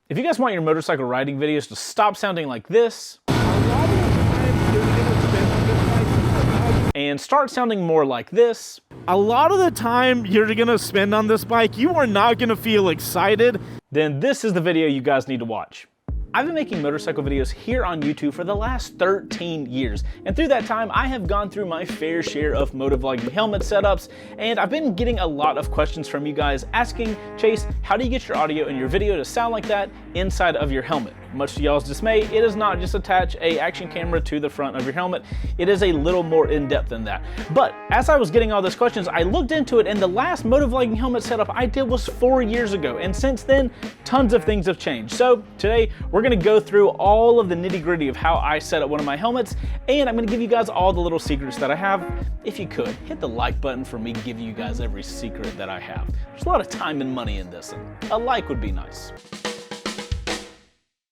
If you guys want your motorcycle riding videos to stop sounding like this, and start sounding more like this, a lot of the time you're gonna spend on this bike, you are not gonna feel excited, then this is the video you guys need to watch. I've been making motorcycle videos here on YouTube for the last 13 years, and through that time I have gone through my fair share of MotoVlog Helmet setups, and I've been getting a lot of questions from you guys asking, Chase, how do you get your audio and your video to sound like that inside of your helmet? Much to y'all's dismay, it is not just attach a action camera to the front of your helmet. It is a little more in-depth than that. But as I was getting all those questions, I looked into it, and the last MotoVlogging helmet setup I did was 4 years ago, and since then, tons of things have changed. So today, we're gonna go through all of the nitty-gritty of how I set up one of my helmets, and I'm gonna give you guys all the little secrets that I have. If you could, hit the like button for me giving you guys every secret that I have. There's a lot of time and money in this, and a like would be nice.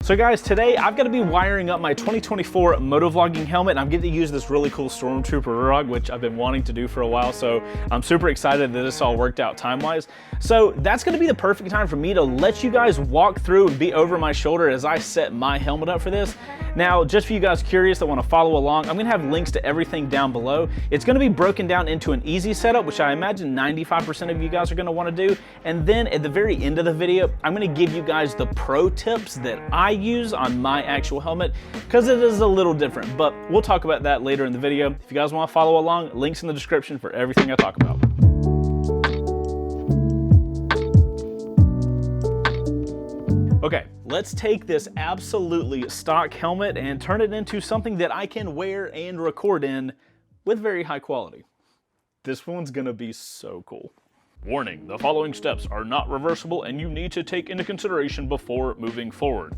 So guys, today I've got to be wiring up my 2024 MotoVlogging helmet, and I'm getting to use this really cool Stormtrooper rug, which I've been wanting to do for a while, so I'm super excited that this all worked out time-wise. So that's going to be the perfect time for me to let you guys walk through and be over my shoulder as I set my helmet up for this. Now, just for you guys curious that want to follow along, I'm going to have links to everything down below. It's going to be broken down into an easy setup, which I imagine 95% of you guys are going to want to do, and then at the very end of the video, I'm going to give you guys the pro tips that I use on my actual helmet, because it is a little different, but we'll talk about that later in the video. If you guys want to follow along, links in the description for everything I talk about. Okay, let's take this absolutely stock helmet and turn it into something that I can wear and record in with very high quality. This one's gonna be so cool. Warning, the following steps are not reversible and you need to take into consideration before moving forward.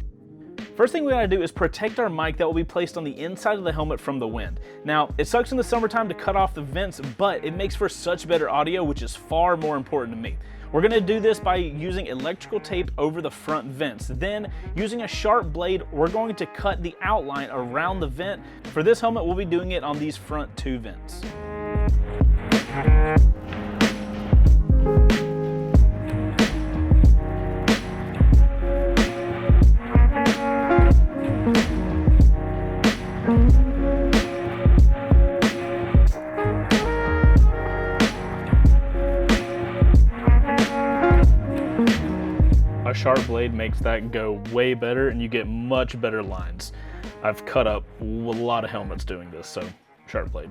First thing we gotta do is protect our mic that will be placed on the inside of the helmet from the wind. Now, it sucks in the summertime to cut off the vents, but it makes for such better audio, which is far more important to me. We're gonna do this by using electrical tape over the front vents. Then, using a sharp blade, we're going to cut the outline around the vent. For this helmet, we'll be doing it on these front 2 vents. A sharp blade makes that go way better and you get much better lines. I've cut up a lot of helmets doing this, so sharp blade.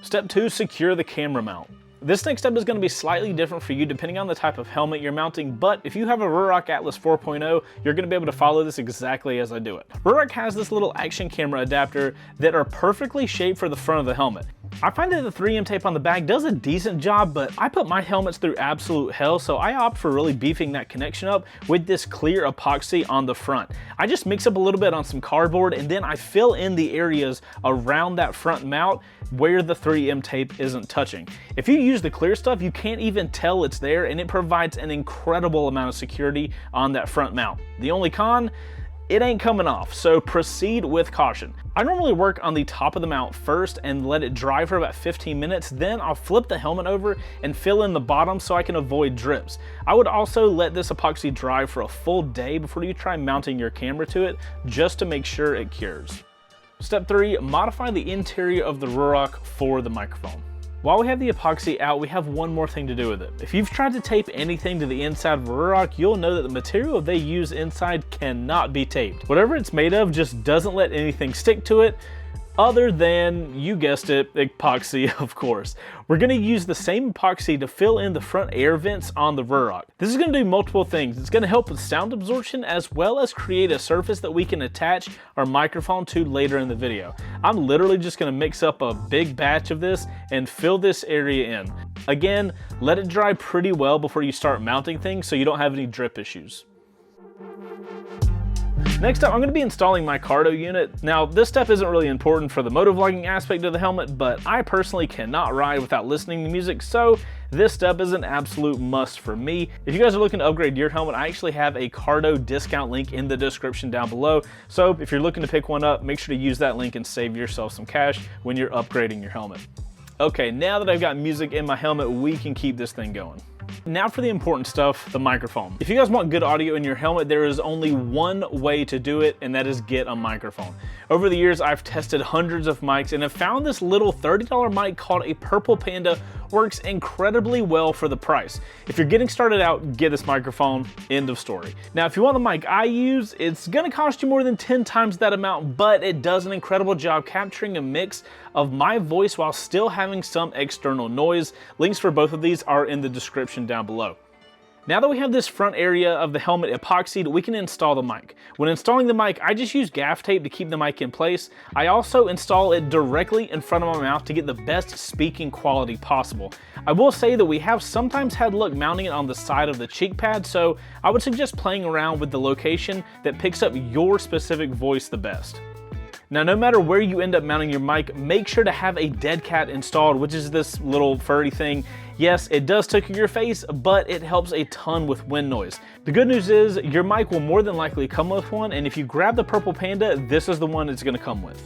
Step 2, secure the camera mount. This next step is going to be slightly different for you depending on the type of helmet you're mounting, but if you have a Ruroc Atlas 4.0, you're going to be able to follow this exactly as I do it. Ruroc has this little action camera adapter that are perfectly shaped for the front of the helmet. I find that the 3M tape on the back does a decent job, but I put my helmets through absolute hell, so I opt for really beefing that connection up with this clear epoxy on the front. I just mix up a little bit on some cardboard, and then I fill in the areas around that front mount where the 3M tape isn't touching. If you use the clear stuff, you can't even tell it's there, and it provides an incredible amount of security on that front mount. The only con, it ain't coming off, so proceed with caution. I normally work on the top of the mount first and let it dry for about 15 minutes, then I'll flip the helmet over and fill in the bottom so I can avoid drips. I would also let this epoxy dry for a full day before you try mounting your camera to it, just to make sure it cures. Step 3, modify the interior of the Ruroc for the microphone. While we have the epoxy out, we have one more thing to do with it. If you've tried to tape anything to the inside of a Ruroc, you'll know that the material they use inside cannot be taped. Whatever it's made of just doesn't let anything stick to it, other than, you guessed it, epoxy, of course. We're gonna use the same epoxy to fill in the front air vents on the Ruroc. This is gonna do multiple things. It's gonna help with sound absorption as well as create a surface that we can attach our microphone to later in the video. I'm literally just gonna mix up a big batch of this and fill this area in. Again, let it dry pretty well before you start mounting things so you don't have any drip issues. Next up, I'm going to be installing my Cardo unit. Now, this step isn't really important for the motovlogging aspect of the helmet, but I personally cannot ride without listening to music, so this step is an absolute must for me. If you guys are looking to upgrade your helmet, I actually have a Cardo discount link in the description down below. So if you're looking to pick one up, make sure to use that link and save yourself some cash when you're upgrading your helmet. Okay, now that I've got music in my helmet, we can keep this thing going. Now for the important stuff, the microphone. If you guys want good audio in your helmet, there is only one way to do it, and that is get a microphone. Over the years, I've tested hundreds of mics and have found this little $30 mic called a Purple Panda works incredibly well for the price. If you're getting started out, get this microphone, end of story. Now, if you want the mic I use, it's gonna cost you more than 10 times that amount, but it does an incredible job capturing a mix of my voice while still having some external noise. Links for both of these are in the description down below. Now that we have this front area of the helmet epoxied, we can install the mic. When installing the mic, I just use gaff tape to keep the mic in place. I also install it directly in front of my mouth to get the best speaking quality possible. I will say that we have sometimes had luck mounting it on the side of the cheek pad, so I would suggest playing around with the location that picks up your specific voice the best. Now, no matter where you end up mounting your mic, make sure to have a dead cat installed, which is this little furry thing. Yes, it does tickle your face, but it helps a ton with wind noise. The good news is your mic will more than likely come with one, and if you grab the Purple Panda, this is the one it's gonna come with.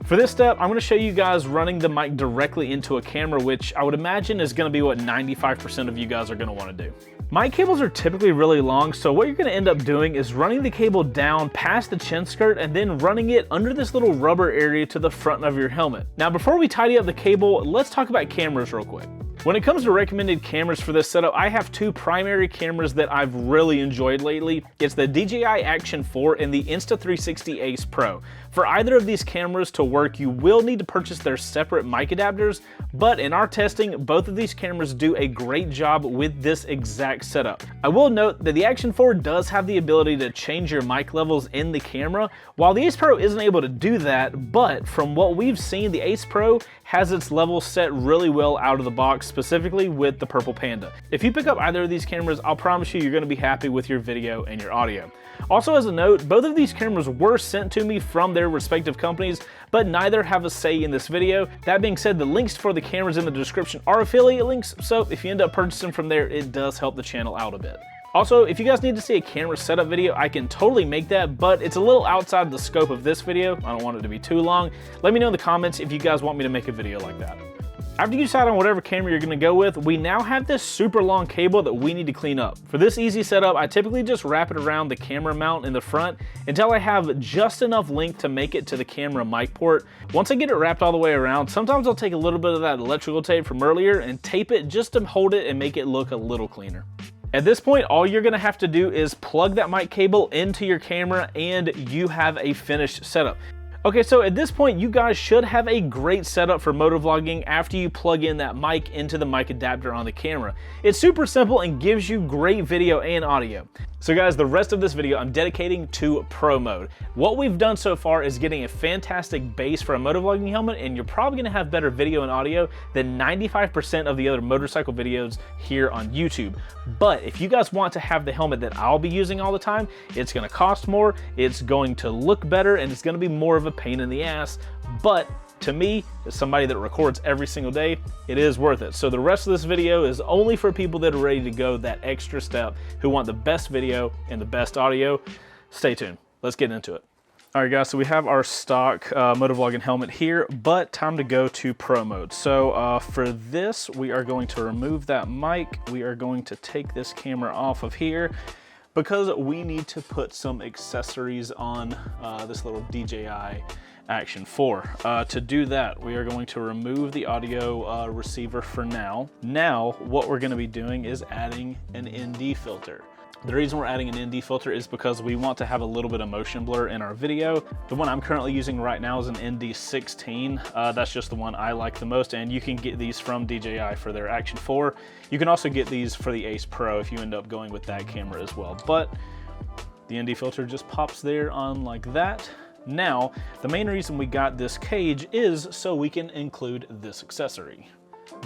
For this step, I'm gonna show you guys running the mic directly into a camera, which I would imagine is gonna be what 95% of you guys are gonna wanna do. Mic cables are typically really long, so what you're gonna end up doing is running the cable down past the chin skirt and then running it under this little rubber area to the front of your helmet. Now, before we tidy up the cable, let's talk about cameras real quick. When it comes to recommended cameras for this setup, I have two primary cameras that I've really enjoyed lately. It's the DJI Action 4 and the Insta360 Ace Pro. For either of these cameras to work, you will need to purchase their separate mic adapters, but in our testing, both of these cameras do a great job with this exact setup. I will note that the Action 4 does have the ability to change your mic levels in the camera, while the Ace Pro isn't able to do that, but from what we've seen, the Ace Pro has its levels set really well out of the box, specifically with the Purple Panda. If you pick up either of these cameras, I'll promise you're gonna be happy with your video and your audio. Also, as a note, both of these cameras were sent to me from their respective companies, but neither have a say in this video. That being said, the links for the cameras in the description are affiliate links, so if you end up purchasing from there, it does help the channel out a bit. Also, if you guys need to see a camera setup video, I can totally make that, but it's a little outside the scope of this video. I don't want it to be too long. Let me know in the comments if you guys want me to make a video like that. After you decide on whatever camera you're gonna go with, we now have this super long cable that we need to clean up. For this easy setup, I typically just wrap it around the camera mount in the front until I have just enough length to make it to the camera mic port. Once I get it wrapped all the way around, sometimes I'll take a little bit of that electrical tape from earlier and tape it just to hold it and make it look a little cleaner. At this point, all you're gonna have to do is plug that mic cable into your camera and you have a finished setup. Okay, so at this point, you guys should have a great setup for motovlogging after you plug in that mic into the mic adapter on the camera. It's super simple and gives you great video and audio. So guys, the rest of this video I'm dedicating to Pro Mode. What we've done so far is getting a fantastic base for a motovlogging helmet, and you're probably gonna have better video and audio than 95% of the other motorcycle videos here on YouTube. But if you guys want to have the helmet that I'll be using all the time, it's gonna cost more, it's going to look better, and it's gonna be more of a pain in the ass. But to me, as somebody that records every single day, it is worth it. So the rest of this video is only for people that are ready to go that extra step, who want the best video and the best audio. Stay tuned. Let's get into it. All right, guys, so we have our stock motovlogging helmet here, but time to go to Pro Mode. So for this, we are going to remove that mic. We are going to take this camera off of here because we need to put some accessories on this little DJI Action 4. To do that, we are going to remove the audio receiver for now. Now, what we're gonna be doing is adding an ND filter. The reason we're adding an ND filter is because we want to have a little bit of motion blur in our video. The one I'm currently using right now is an ND16. That's just the one I like the most, and you can get these from DJI for their Action 4. You can also get these for the Ace Pro if you end up going with that camera as well. But the ND filter just pops there on like that. Now, the main reason we got this cage is so we can include this accessory.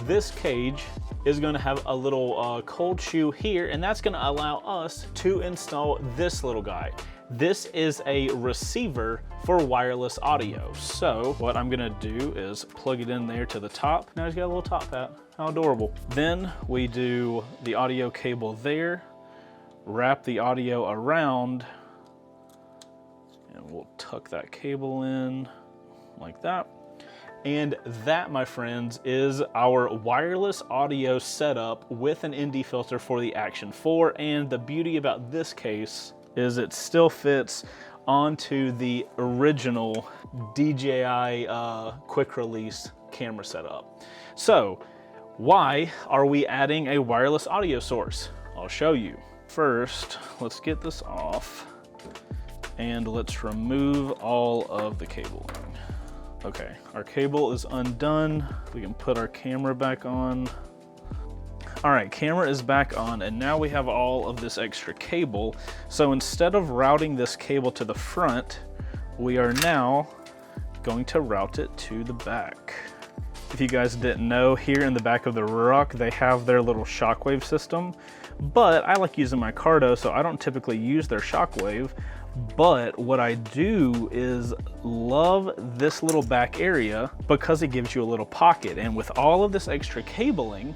This cage is going to have a little cold shoe here, and that's going to allow us to install this little guy. This is a receiver for wireless audio. So what I'm going to do is plug it in there to the top. Now he's got a little top hat. How adorable. Then we do the audio cable there, wrap the audio around, and we'll tuck that cable in like that. And that, my friends, is our wireless audio setup with an ND filter for the Action 4. And the beauty about this case is it still fits onto the original DJI quick release camera setup. So why are we adding a wireless audio source? I'll show you. First, let's get this off and let's remove all of the cabling. Okay, our cable is undone. We can put our camera back on. All right, camera is back on, and now we have all of this extra cable. So instead of routing this cable to the front, we are now going to route it to the back. If you guys didn't know, here in the back of the ruck, they have their little shockwave system, but I like using my Cardo, so I don't typically use their shockwave. But what I do is love this little back area because it gives you a little pocket. And with all of this extra cabling,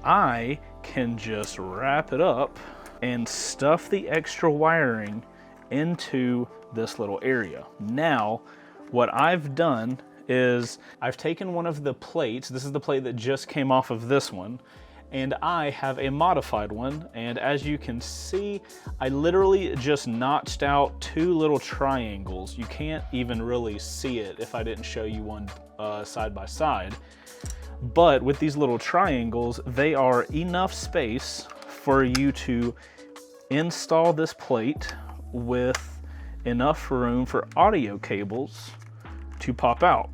I can just wrap it up and stuff the extra wiring into this little area. Now, what I've done is I've taken one of the plates. This is the plate that just came off of this one. And I have a modified one, and as you can see, I literally just notched out two little triangles. You can't even really see it if I didn't show you one side by side. But with these little triangles, they are enough space for you to install this plate with enough room for audio cables to pop out.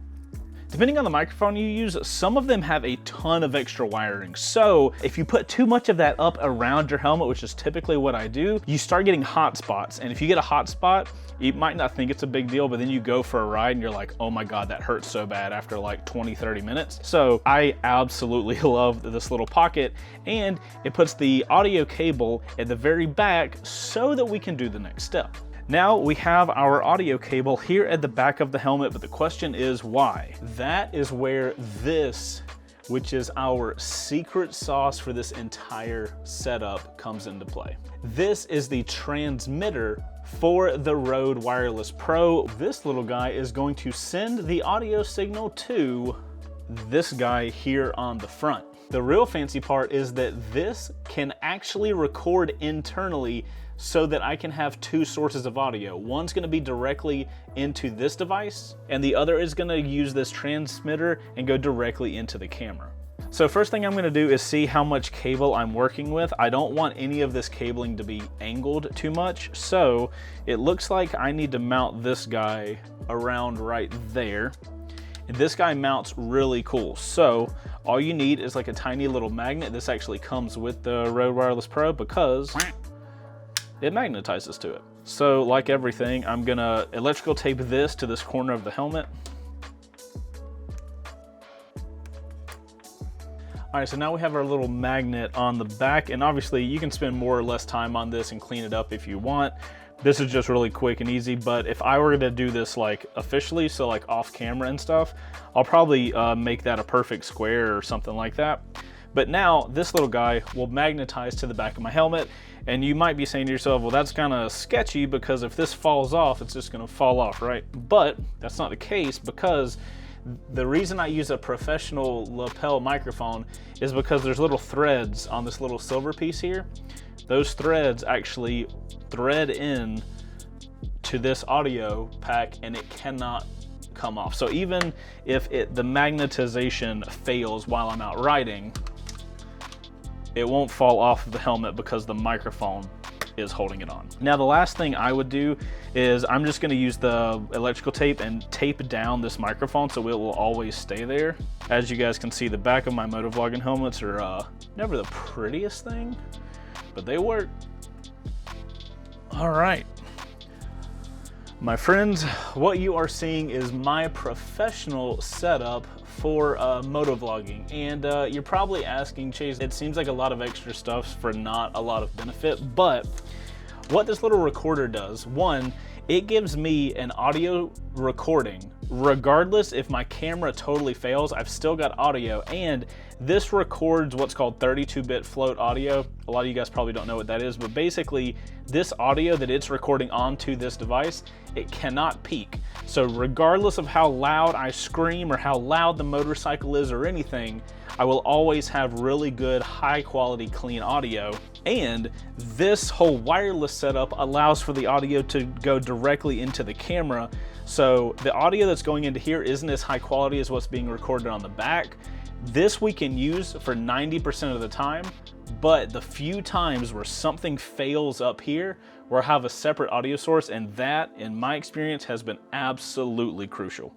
Depending on the microphone you use, some of them have a ton of extra wiring. So if you put too much of that up around your helmet, which is typically what I do, you start getting hot spots. And if you get a hot spot, you might not think it's a big deal, but then you go for a ride and you're like, oh my God, that hurts so bad after like 20, 30 minutes. So I absolutely love this little pocket, and it puts the audio cable at the very back so that we can do the next step. Now we have our audio cable here at the back of the helmet, but the question is why? That is where this, which is our secret sauce for this entire setup, comes into play. This is the transmitter for the Rode Wireless Pro. This little guy is going to send the audio signal to this guy here on the front. The real fancy part is that this can actually record internally so that I can have two sources of audio. One's gonna be directly into this device, and the other is gonna use this transmitter and go directly into the camera. So first thing I'm gonna do is see how much cable I'm working with. I don't want any of this cabling to be angled too much, so it looks like I need to mount this guy around right there. And this guy mounts really cool. So all you need is like a tiny little magnet. This actually comes with the Rode Wireless Pro because it magnetizes to it. So like everything, I'm gonna electrical tape this to this corner of the helmet. All right, so now we have our little magnet on the back, and obviously you can spend more or less time on this and clean it up if you want. This is just really quick and easy, but if I were to do this like officially, so like off camera and stuff, I'll probably make that a perfect square or something like that. But now this little guy will magnetize to the back of my helmet, and you might be saying to yourself, well, that's kind of sketchy because if this falls off, it's just gonna fall off, right? But that's not the case, because the reason I use a professional lapel microphone is because there's little threads on this little silver piece here. Those threads actually thread in to this audio pack, and it cannot come off. So even if the magnetization fails while I'm out riding, it won't fall off of the helmet because the microphone is holding it on. Now the last thing I would do is I'm just going to use the electrical tape and tape down this microphone so it will always stay there. As you guys can see, the back of my MotoVlogging helmets are never the prettiest thing, but they work. All right, my friends, what you are seeing is my professional setup for motovlogging, and you're probably asking, Chase, it seems like a lot of extra stuff for not a lot of benefit, but What this little recorder does, one, it gives me an audio recording. Regardless if my camera totally fails, I've still got audio, and this records what's called 32-bit float audio. A lot of you guys probably don't know what that is, but basically this audio that it's recording onto this device, it cannot peak. So regardless of how loud I scream or how loud the motorcycle is or anything, I will always have really good, high quality, clean audio. And this whole wireless setup allows for the audio to go directly into the camera. So the audio that's going into here isn't as high quality as what's being recorded on the back. This we can use for 90% of the time, but the few times where something fails up here, where I have a separate audio source, and that, in my experience, has been absolutely crucial.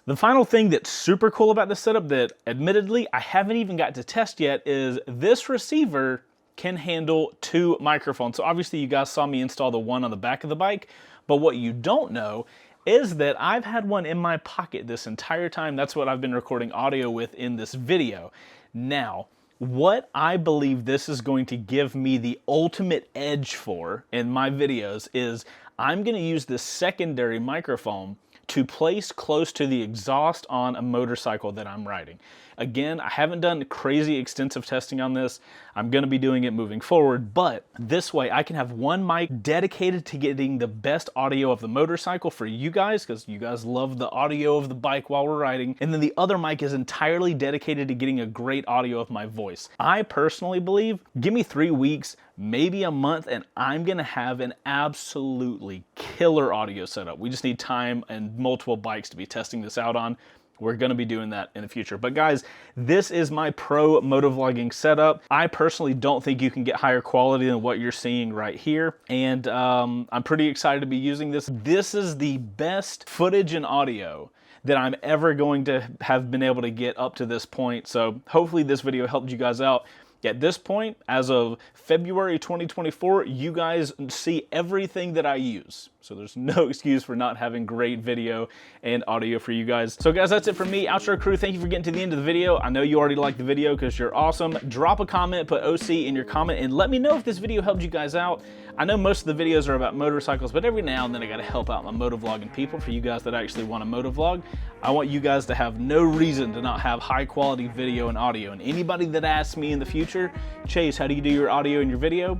The final thing that's super cool about this setup that admittedly I haven't even got to test yet is this receiver can handle 2 microphones. So obviously you guys saw me install the one on the back of the bike, but what you don't know is that I've had one in my pocket this entire time. That's what I've been recording audio with in this video. Now, what I believe this is going to give me the ultimate edge for in my videos is I'm going to use this secondary microphone to place close to the exhaust on a motorcycle that I'm riding. Again, I haven't done crazy extensive testing on this. I'm gonna be doing it moving forward, but this way I can have one mic dedicated to getting the best audio of the motorcycle for you guys, because you guys love the audio of the bike while we're riding, and then the other mic is entirely dedicated to getting a great audio of my voice. I personally believe, give me 3 weeks, maybe a month, and I'm gonna have an absolutely killer audio setup. We just need time and multiple bikes to be testing this out on. We're gonna be doing that in the future. But guys, this is my pro motovlogging setup. I personally don't think you can get higher quality than what you're seeing right here. And I'm pretty excited to be using this. This is the best footage and audio that I'm ever going to have been able to get up to this point. So hopefully this video helped you guys out. At this point, as of February 2024, you guys see everything that I use. So there's no excuse for not having great video and audio for you guys. So guys, that's it for me. Outro crew, thank you for getting to the end of the video. I know you already liked the video because you're awesome. Drop a comment, put OC in your comment, and let me know if this video helped you guys out. I know most of the videos are about motorcycles, but every now and then I gotta help out my motovlogging people. For you guys that actually want a motovlog, I want you guys to have no reason to not have high quality video and audio. And anybody that asks me in the future, Chase, how do you do your audio and your video?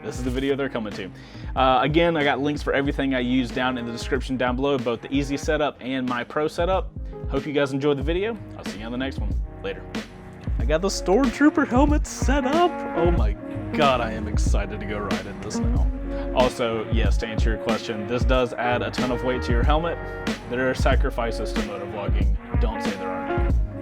This is the video they're coming to. Again, I got links for everything I use down in the description down below, both the easy setup and my pro setup. Hope you guys enjoyed the video. I'll see you on the next one. Later. I got the Stormtrooper helmet set up. Oh my God, I am excited to go ride in this now. Also, yes, to answer your question, this does add a ton of weight to your helmet. There are sacrifices to motovlogging. Don't say there aren't.